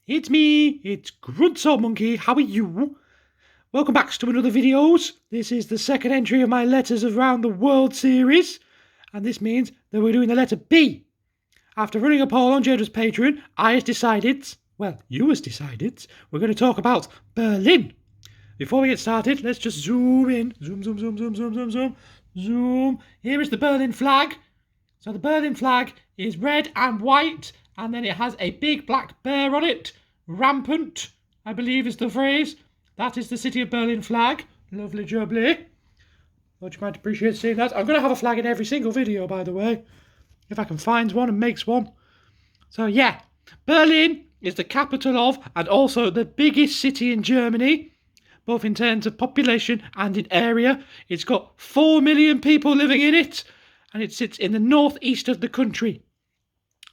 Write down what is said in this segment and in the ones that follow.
It's me, it's Gruntsaw Monkey, how are you? Welcome back to another videos. This is the second entry of my Letters Around the World series, and this means that we're doing the letter B. After running a poll on JDub's Patreon, you has decided, we're going to talk about Berlin. Before we get started, let's just zoom in. Zoom. Here is the Berlin flag. So the Berlin flag is red and white, and then it has a big black bear on it. Rampant, I believe is the phrase. That is the city of Berlin flag. Lovely jubbly. Thought you might appreciate seeing that. I'm going to have a flag in every single video, by the way, if I can find one and makes one. So yeah, Berlin is the capital of and also the biggest city in Germany, both in terms of population and in area. It's got 4 million people living in it, and it sits in the northeast of the country.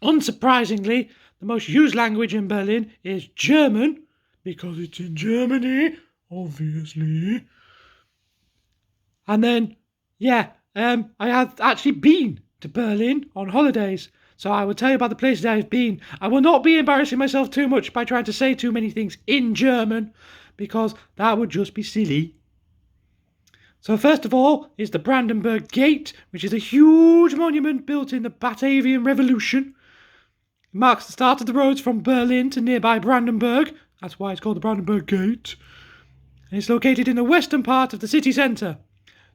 Unsurprisingly, the most used language in Berlin is German, because it's in Germany, obviously. And then, I have actually been to Berlin on holidays, so I will tell you about the places I've been. I will not be embarrassing myself too much by trying to say too many things in German, because that would just be silly. So first of all is the Brandenburg Gate, which is a huge monument built in the Batavian Revolution. It marks the start of the roads from Berlin to nearby Brandenburg. That's why it's called the Brandenburg Gate. And it's located in the western part of the city centre.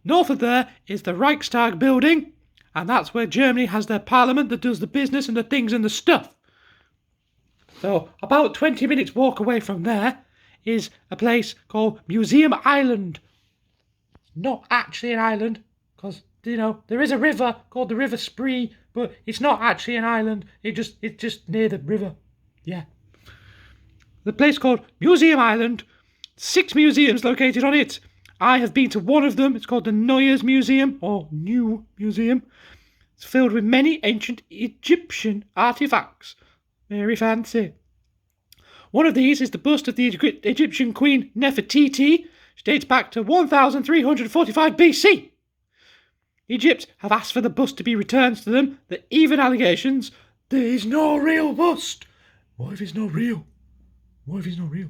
North of there is the Reichstag building, and that's where Germany has their parliament that does the business and the things and the stuff. So about 20 minutes walk away from there is a place called Museum Island. Not actually an island, because, there is a river called the River Spree, but it's not actually an island. It's just near the river. Yeah. The place called Museum Island. 6 museums located on it. I have been to one of them. It's called the Neues Museum, or New Museum. It's filled with many ancient Egyptian artifacts. Very fancy. One of these is the bust of the Egyptian Queen Nefertiti, which dates back to 1345 BC. Egypt have asked for the bust to be returned to them. There are even allegations there is no real bust. What if it's not real? What if it's not real?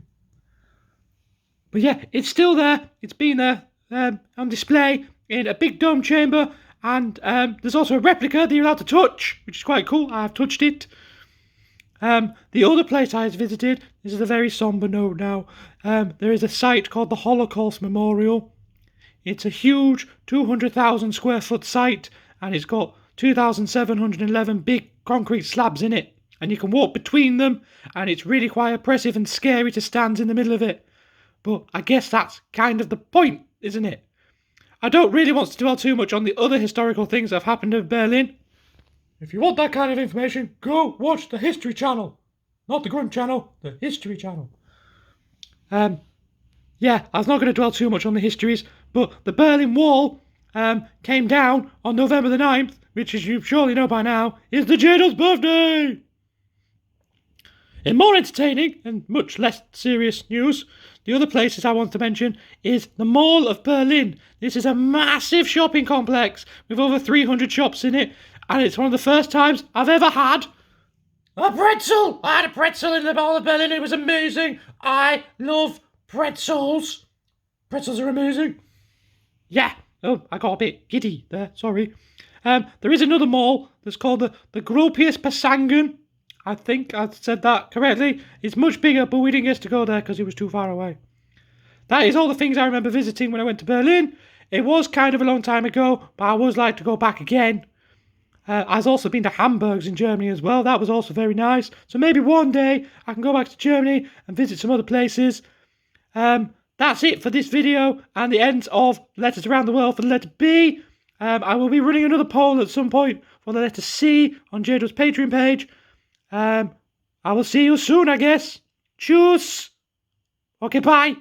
But yeah, it's still there. It's been there on display in a big dome chamber, and there's also a replica that you're allowed to touch, which is quite cool. I've touched it. The other place I visited, this is a very somber note now, there is a site called the Holocaust Memorial. It's a huge 200,000 square foot site, and it's got 2,711 big concrete slabs in it, and you can walk between them, and it's really quite oppressive and scary to stand in the middle of it. But I guess that's kind of the point, isn't it? I don't really want to dwell too much on the other historical things that have happened in Berlin. If you want that kind of information, go watch the History Channel. Not the Grunt Channel, the History Channel. I was not going to dwell too much on the histories, but the Berlin Wall came down on November the 9th, which, as you surely know by now, is the JDub's birthday. In more entertaining and much less serious news, the other places I want to mention is the Mall of Berlin. This is a massive shopping complex with over 300 shops in it, and it's one of the first times I've ever had a pretzel. I had a pretzel in the Mall of Berlin. It was amazing. I love pretzels. Pretzels are amazing. Yeah. Oh, I got a bit giddy there. Sorry. There is another mall that's called the Gropius Pasangen. I think I said that correctly. It's much bigger, but we didn't get to go there because it was too far away. That is all the things I remember visiting when I went to Berlin. It was kind of a long time ago, but I would like to go back again. I've also been to Hamburg in Germany as well. That was also very nice. So maybe one day I can go back to Germany and visit some other places. That's it for this video and the end of Letters Around the World for the letter B. I will be running another poll at some point for the letter C on JDub's Patreon page. I will see you soon, I guess. Tschüss. Okay, bye.